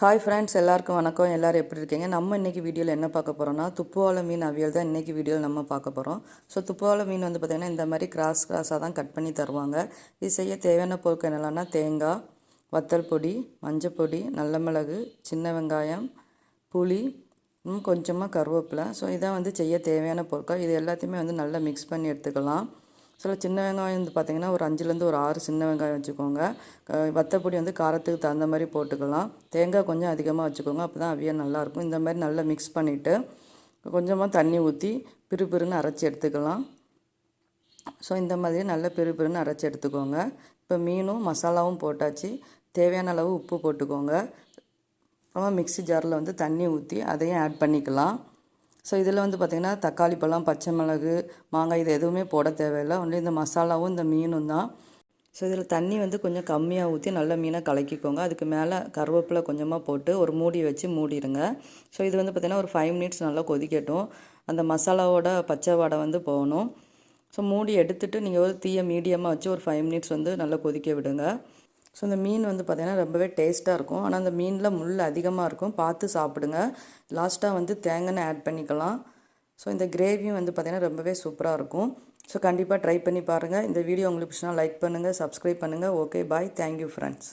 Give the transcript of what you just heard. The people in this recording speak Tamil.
ஹாய் ஃப்ரெண்ட்ஸ், எல்லாருக்கும் வணக்கம். எல்லோரும் எப்படி இருக்கீங்க? நம்ம இன்றைக்கி வீடியோவில் என்ன பார்க்க போகிறோம்னா, துப்புவாழை மீன் அவியல் தான் இன்றைக்கி வீடியோவில் நம்ம பார்க்க போகிறோம். ஸோ துப்புவாழை மீன் வந்து பார்த்திங்கன்னா இந்த மாதிரி கிராஸாக தான் கட் பண்ணி தருவாங்க. இது செய்ய தேவையான பொருட்கள் என்னென்னா தேங்காய், வத்தல் பொடி, மஞ்சள் பொடி, நல்ல மிளகு, சின்ன வெங்காயம், புளி, கொஞ்சமாக கருவேப்பிலை. ஸோ இதான் வந்து செய்ய தேவையான பொருட்கள். இது எல்லாத்தையுமே வந்து நல்லா மிக்ஸ் பண்ணி எடுத்துக்கலாம். சில சின்ன வெங்காயம் வந்து பார்த்திங்கன்னா ஒரு 5லேருந்து ஒரு 6 சின்ன வெங்காயம் வச்சுக்கோங்க. வத்தப்பொடி வந்து காரத்துக்கு தகுந்த மாதிரி போட்டுக்கலாம். தேங்காய் கொஞ்சம் அதிகமாக வச்சுக்கோங்க, அப்போ தான் அவியல் நல்லாயிருக்கும். இந்த மாதிரி நல்லா மிக்ஸ் பண்ணிவிட்டு கொஞ்சமாக தண்ணி ஊற்றி பிறுபிறுன்னு அரைச்சி எடுத்துக்கலாம். ஸோ இந்த மாதிரி நல்லா பிறுபிறுன்னு அரைச்சி எடுத்துக்கோங்க. இப்போ மீனும் மசாலாவும் போட்டாச்சு. தேவையான அளவு உப்பு போட்டுக்கோங்க. அப்புறமா மிக்ஸி ஜாரில் வந்து தண்ணி ஊற்றி அதையும் ஆட் பண்ணிக்கலாம். ஸோ இதில் வந்து பார்த்திங்கன்னா தக்காளி பழம், பச்சை மிளகு, மாங்காய் இது எதுவுமே போட தேவையில்லை. ஒன்லி இந்த மசாலாவும் இந்த மீனும் தான். ஸோ இதில் தண்ணி வந்து கொஞ்சம் கம்மியாக ஊற்றி நல்ல மீனை கலக்கிக்கோங்க. அதுக்கு மேலே கருவேப்பிலை கொஞ்சமாக போட்டு ஒரு மூடி வச்சு மூடிடுங்க. ஸோ இது வந்து பார்த்திங்கன்னா ஒரு 5 மினிட்ஸ் நல்லா கொதிக்கட்டும். அந்த மசாலாவோட பச்சை வாடை வந்து போகணும். ஸோ மூடி எடுத்துகிட்டு நீங்கள் ஒரு தீயை மீடியமாக வச்சு ஒரு 5 மினிட்ஸ் வந்து நல்லா கொதிக்க விடுங்க. ஸோ இந்த மீன் வந்து பார்த்திங்கன்னா ரொம்பவே டேஸ்ட்டாக இருக்கும். ஆனால் அந்த மீனில் முள் அதிகமாக இருக்கும், பார்த்து சாப்பிடுங்க. லாஸ்ட்டாக வந்து தேங்காய் ஆட் பண்ணிக்கலாம். ஸோ இந்த கிரேவியும் வந்து பார்த்திங்கன்னா ரொம்பவே சூப்பராக இருக்கும். ஸோ கண்டிப்பாக ட்ரை பண்ணி பாருங்கள். இந்த வீடியோ உங்களுக்கு பிடிச்சினா லைக் பண்ணுங்கள், சப்ஸ்கிரைப் பண்ணுங்கள். Okay, bye. Thank you friends.